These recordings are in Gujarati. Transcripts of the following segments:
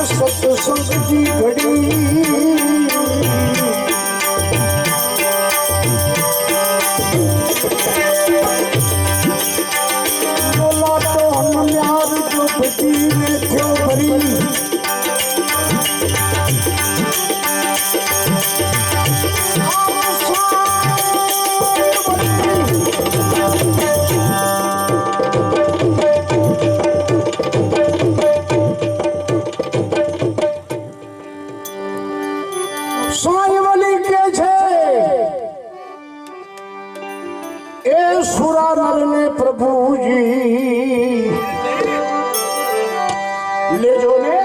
सत्संग की घड़ी बोला तो हम यार जो बेटी में थे भरी सुरानर ने प्रभु जी ले जो ने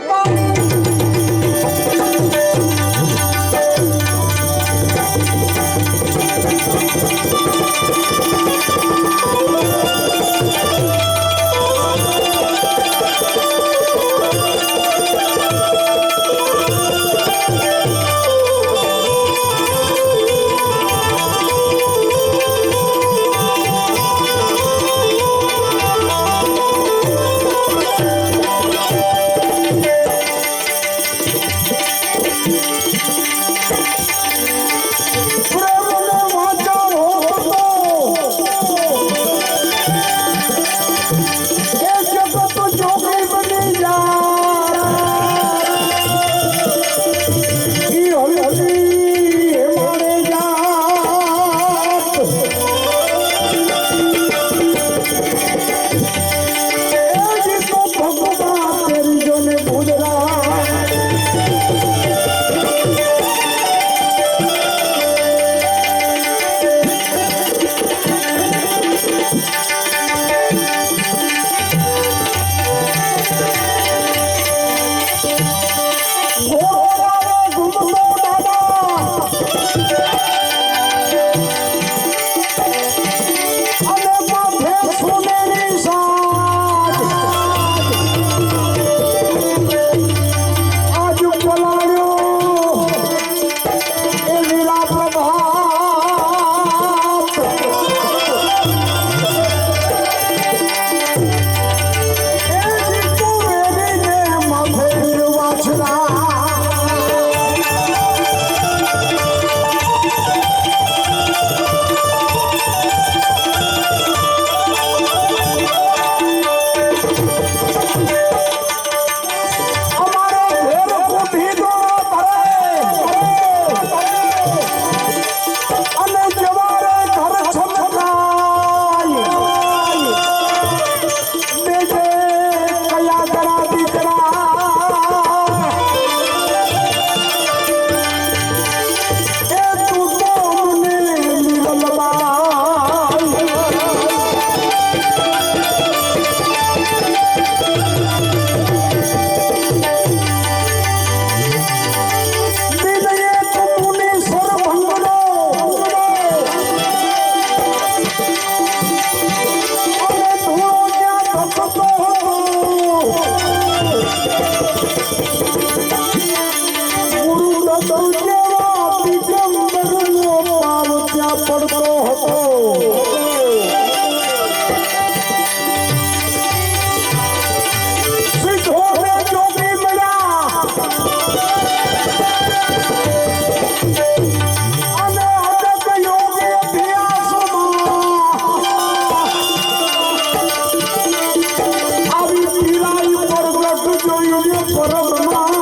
परम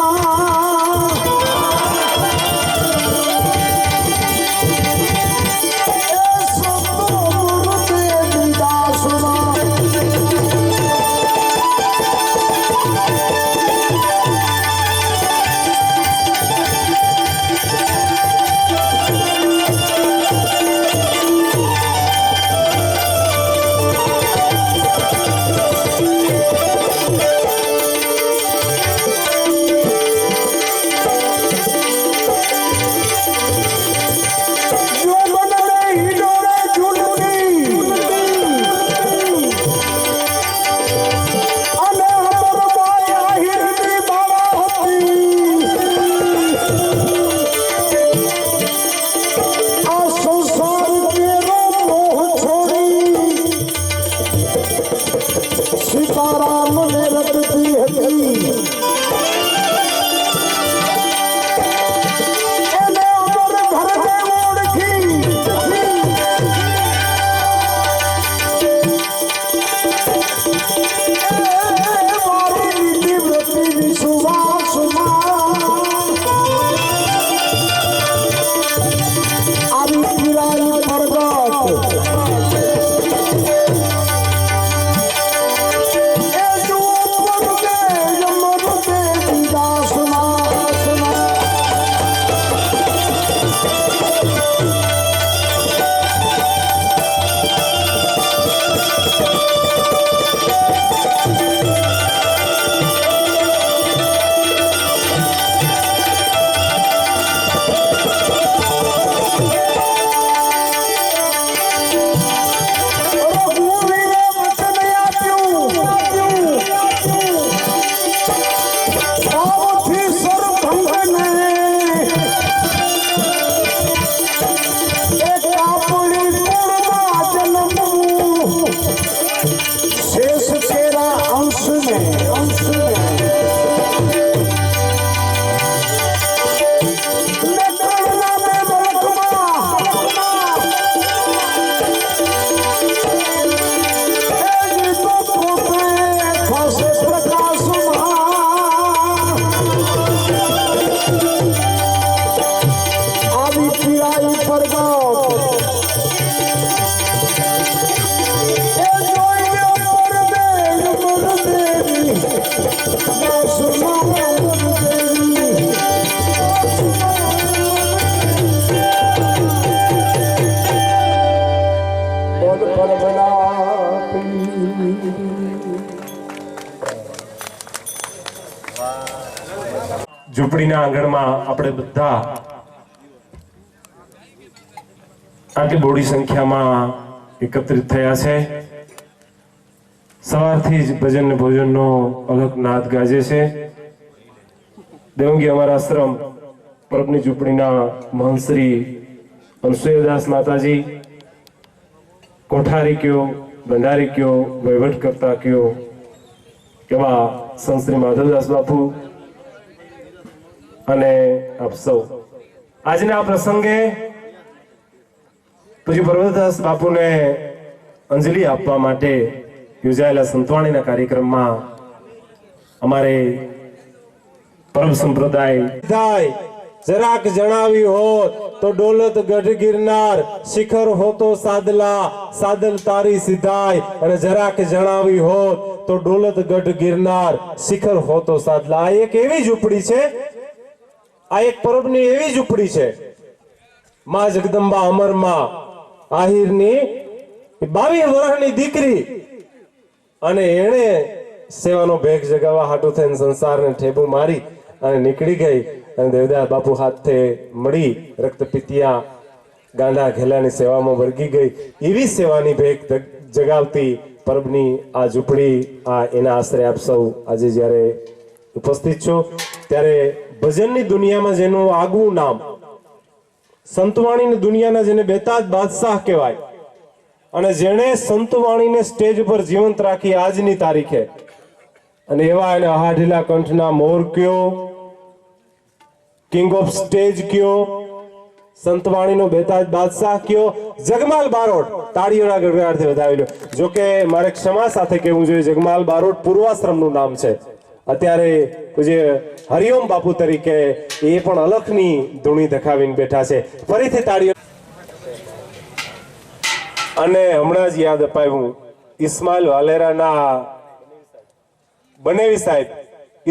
તારા મને રટતી હતી એને અમર ઘરે ઓળખી મારી નીતિ વ્રતિ વિશ્વાસમાં આવી પીરાઈ પ્રગટ ઝૂંપડીના આંગણમાં આપણે બધા આટલી બોડી સંખ્યામાં એકત્રિત થયા છે. સવારથી જ ભજન ને ભોજનનો અલગ નાદ ગાજે છે. દેવંગી અમારા આશ્રમ પરબની ઝૂંપડીના મહંત શ્રી અનસુયાદાસ માતાજી, કોઠારી કયો, ભંડારી કયો, વહીવટ કરતા કયો, એવા સંત શ્રી માધવદાસ બાપુ અને આપ સૌ આજના આ પ્રસંગે પૂજ્ય પર્વતદાસ બાપુને અંજલિ આપવા માટે યોજાયેલા સંતવાણીના કાર્યક્રમમાં અમારે પરમ સંપ્રદાય જરાક જણાવી હોત તો ડોલત ગઢ ગિરનાર, શિખર હોતો સાદલા, સાદલ તારી સિધાય. અને જરાક જણાવી હોત તો ડોલત ગઢ ગિરનાર, શિખર હોતો સાદલા. આ એક એવી ઝૂંપડી છે, આ એક પરબની એવી ઝૂંપડી છે. માં જગદંબા અમરમાં આહિરની 22 વર્ષની દીકરી, અને એણે સેવાનો ભેગ જગાવવા હાટું થઈને સંસારને ઠેબુ મારી અને નીકળી ગઈ. અને દેવદાસ બાપુ હાથે મળી રક્તપિતિયા ગાંડા ઘેલાની સેવામાં વર્ગી ગઈ. એવી સેવાની ભેગ જગાવતી પરબની આ ઝૂંપડી, આ એના આશરે આપ સૌ આજે જ્યારે ઉપસ્થિત છો ત્યારે ભજનની દુનિયામાં જેનું આગવું નામ, સંતવાણીની દુનિયાના જેને બેતાજ બાદશાહ કહેવાય, અને જેણે સંતવાણીને સ્ટેજ ઉપર જીવંત રાખી આજની તારીખે, અને એવા એને અહાઢીલા કંઠના મોર કયો, કિંગ ઓફ સ્ટેજ કયો, સંતવાણીનો બેતાજ બાદશાહ કયો, જગમાલ બારોટ. તાળીઓના ગડગડાટથી વધાવી લો. જોકે મારે ક્ષમા સાથે કહેવું જોઈએ, જગમાલ બારોટ પૂર્વાશ્રમનું નામ છે. અત્યારે જે હરિઓમ બાપુ તરીકે એ પણ અલખની ધૂણી દેખાવીને બેઠા છે. ફરીથી તાળીઓ. અને હમણાં જ યાદ અપાયું, ઇસ્માઇલ વાલેરાના બનેવી સાહેબ,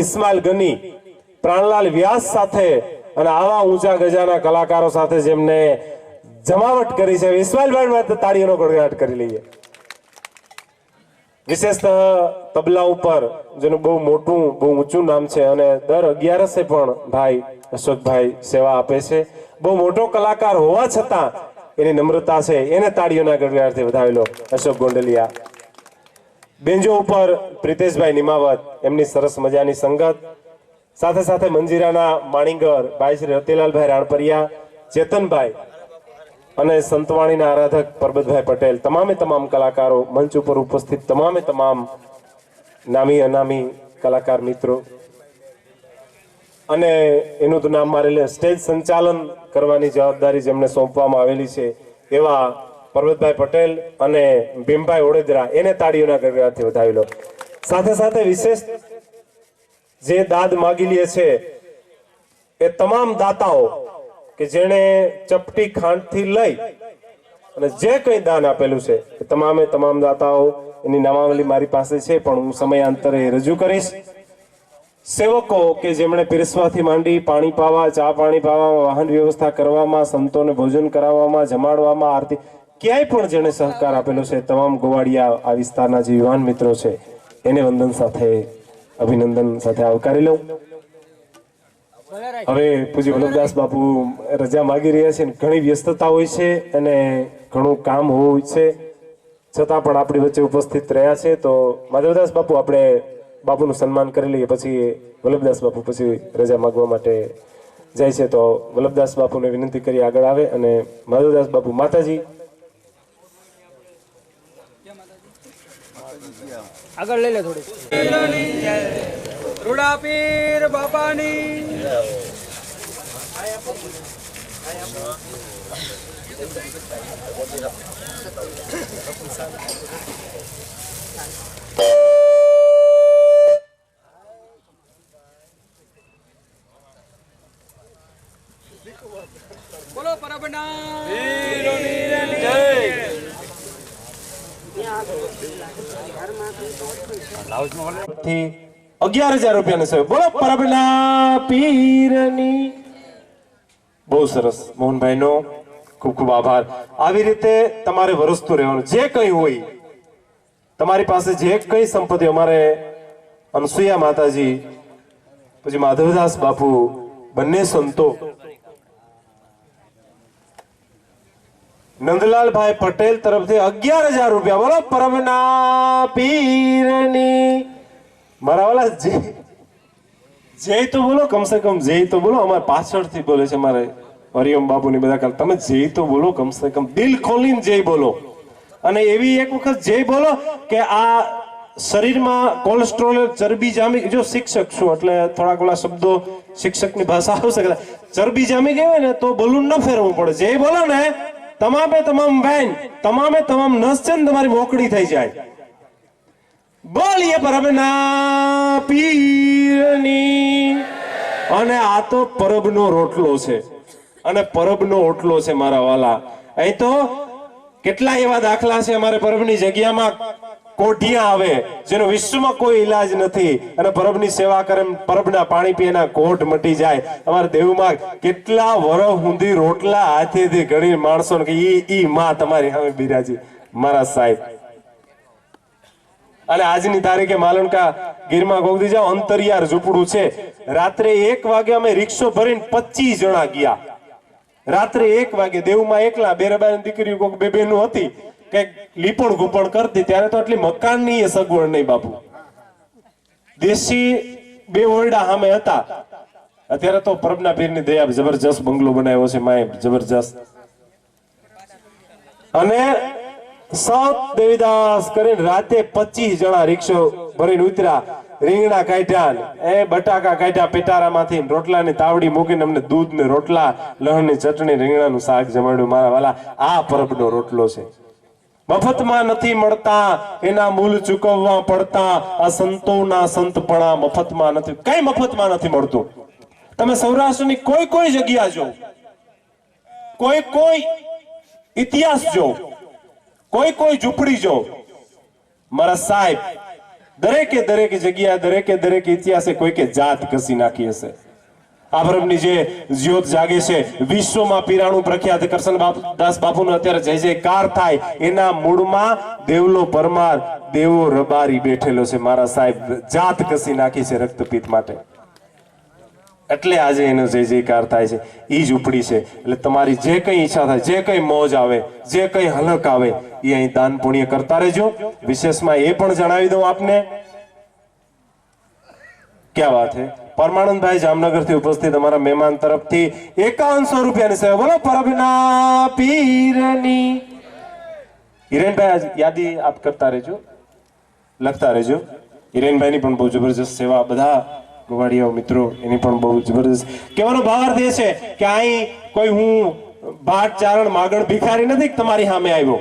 ઇસ્માઇલ ગની, પ્રાણલાલ વ્યાસ સાથે અને આવા ઊંચા ગજાના કલાકારો સાથે જેમને જમાવટ કરી છે, ઇસ્માઇલભાઈ માટે તાળીઓનો ગડગડાટ કરી લઈએ. વિશેષતઃ તબલા ઉપર જેનું બહુ મોટું, બહુ ઊંચું નામ છે, અને દર 11 પણ ભાઈ અશોકભાઈ સેવા આપે છે. બહુ મોટો કલાકાર હોવા છતાં એની નમ્રતા છે, એને તાળીઓના ગડગડાટથી વધાવી લો. અશોક ગોંડલિયા. બેન્જો ઉપર પ્રિતેશભાઈ નિમાવત, એમની સરસ મજાની સંગત, સાથે સાથે મંજીરાના માણીગર ભાઈ શ્રી રતિલાલભાઈ રાણપરિયા, ચેતનભાઈ અને સંતવાણીના આરાધક પરબતભાઈ પટેલ, તમામે તમામ કલાકારો, મંચ ઉપર ઉપસ્થિત તમામે તમામ નામી અનામી કલાકાર મિત્રો અને એનું તો નામ મારે લે સ્ટેજ સંચાલન કરવાની જવાબદારી જેમને સોંપવામાં આવેલી છે એવા પર્વતભાઈ પટેલ અને ભીમભાઈ ઓડેદરા એને તાળીઓના ગગડાથી વધાવી લો. સાથે સાથે વિશેષ જે દાદ માગી લે છે એ તમામ દાતાઓ કે જેણે ચપટી ખાંડથી લઈ અને જે કંઈ દાન આપેલું છે એ તમામ દાતાઓ એની નામાવલી મારી પાસે છે, પણ હું સમયાંતરે રજૂ કરીશ. સેવકો કે જેમણે પીરસવાથી માંડી પાણી પાવા, ચા પાણી પાવામાં, વાહન વ્યવસ્થા કરવામાં, સંતોને ભોજન કરાવવામાં, જમાડવામાં, આરતી, ક્યાંય પણ જેણે સહકાર આપેલો છે તમામ ગોવાડિયા આ વિસ્તારના જે યુવાન મિત્રો છે એને વંદન સાથે અભિનંદન સાથે આવકારી લઉં. હવે પૂજ્ય વલ્લભદાસ બાપુ રજા માગી રહ્યા છે, ઘણી વ્યસ્તતા હોય છે અને ઘણું કામ હોય છે, છતાં પણ આપણી વચ્ચે ઉપસ્થિત રહ્યા છે. તો માધવદાસ બાપુ આપણે બાપુનું સન્માન કરી લઈએ, પછી વલ્લભદાસ બાપુ પછી રજા માગવા માટે જાય છે. તો વલ્લભદાસ બાપુને વિનંતી કરી આગળ આવે અને માધવદાસ બાપુ માતાજી આગળ લઈ લે થોડી. રૂડાપીર બાપાની બોલો પરબના વીરોની જય. 11,000 રૂપિયાની સેવા. બોલો પરબના પીરની. બહુ સરસ મોહનભાઈનો ખૂબ ખૂબ આભાર. આવી રીતે તમારે વરસતું રહેવાનું. જે કંઈ હોય તમારી પાસે, જે કંઈ સંપત્તિ, અમારે અનસુયા માતાજી પછી માધવદાસ બાપુ બંને સંતો નંદલાલભાઈ પટેલ તરફથી 11,000 રૂપિયા. બોલો પરમના પીરની. મારા વાલા જય તો બોલો, કમસે કમ જય તો બોલો. અમારે પાછળથી બોલે છે મારે હરિઓમ બાપુની બધા કાલ. તમે જય તો બોલો, કમસે કમ દિલ ખોલીને જય બોલો. અને એવી એક વખત જય બોલો કે આ શરીરમાં કોલેસ્ટ્રોલ, ચરબી જામી, જો શિક્ષક છું એટલે થોડાક ઓલા શબ્દો શિક્ષકની ભાષા આવશે, ચરબી જામી ગઈ હોય ને તો બલૂન ન ફેરવવું પડે. જય બોલો ને તમામ બેન, તમામ નસ છે ને તમારી મોકળી થઈ જાય. બોલીએ પરબના પીરની. અને આ તો પરબનો રોટલો છે અને પરબનો ઓટલો છે મારા વાલા. અહીં તો કેટલા એવા દાખલા છે અમારે પરબની જગ્યામાં કોઢિયા આવે જેનો વિશ્વમાં કોઈ ઈલાજ નથી અને પરબની સેવા કરે, પરબના પાણી પીએના કોઢ મટી જાય. અમારે દેવમાં કેટલા વરહ સુધી રોટલા હાથેથી ઘણી માણસો કે ઈ માં તમારી સામે બિરાજી મારા સાહેબ. અને આજની તારીખે માલણકા ગીરમાં ગોગદી જાઓ, અંતરિયાર ઝૂંપડું છે. રાત્રે 1 વાગે અમે રિક્ષો ભરીને 25 જણા ગયા. રાત્રે 1 વાગે દેવમાં એકલા બેરાબાની દીકરી કોક બે બહેનો હતી કે લીપણ ગુપણ કરતી. ત્યારે તો આટલી મકાનની સગવડ નહીં બાપુ. દેશી 2 ઓરડા સામે હતા. અત્યારે તો પરબના પીરની દયા જબરજસ્ત બંગલો બનાવ્યો છે માએ, જબરજસ્ત. અને સાત દેવીદાસ કરીને રાતે 25 જણા રિક્ષો ભરીને ઉતર્યા. રીંગણા કાઢ્યા, બટાકા કાઢ્યા પેટારામાંથી, રોટલાની તાવડી મૂકીને અમને દૂધ ને રોટલા, લહણની ચટણી, રીંગણાનું શાક જમાડ્યું. મારા વાલા આ પરબનો રોટલો છે. મફતમાં નથી મળતા, એના મૂલ ચૂકવવા પડતા. આ સંતોના સંતપણા મફતમાં નથી, કઈ મફતમાં નથી મળતું. તમે સૌરાષ્ટ્રની કોઈ જગ્યા જો, કોઈ ઇતિહાસ જો, કોઈ ઝૂંપડી જો, મારા સાહેબ દરેકે જગ્યા, દરેકે ઇતિહાસે કોઈકે જાત ઘસી નાખી હશે. આ પરબની જે જ્યોત જાગે છે, વિશ્વમાં પીરાણું પ્રખ્યાત કરશનદાસ બાપુનો અત્યારે જય જયકાર થાય. એના મૂળમાં દેવલો પરમાર, દેવો રબારી બેઠેલો છે મારા સાહેબ. જાત ઘસી નાખી છે રક્તપિત્ત માટે, એટલે આજે એનો જય જયકાર થાય છે. એ ઝૂંપડી છે. એટલે તમારી જે કઈ ઈચ્છા થાય, જે કઈ મોજ આવે, જે કઈ હલક આવે, એ અહીં દાન પુણ્ય કરતા રહેજો. વિશેષમાં એ પણ જણાવી દઉં આપને, ક્યાં વાત હે, પરમાનંદભાઈ જામનગર થી ઉપસ્થિત અમારા મહેમાન તરફથી 5100 રૂપિયાની સેવા. બોલો પરબના પીરની. હિરેનભાઈ યાદી આપ કરતા રહેજો, લખતા રહેજો. હિરેનભાઈની પણ બહુ જબરજસ્ત સેવા, બધા ગોવાળિયાઓ મિત્રો એની પણ બહુ જબરજસ્ત. કહેવાનો ભાવાર્થ એ છે કે અહીં કોઈ હું ભાટ ચારણ માગણ ભિખારી નથી કે તમારી સામે આવ્યો,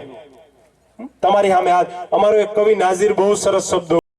તમારી સામે. અમારો એક કવિ નાઝીર બહુ સરસ શબ્દો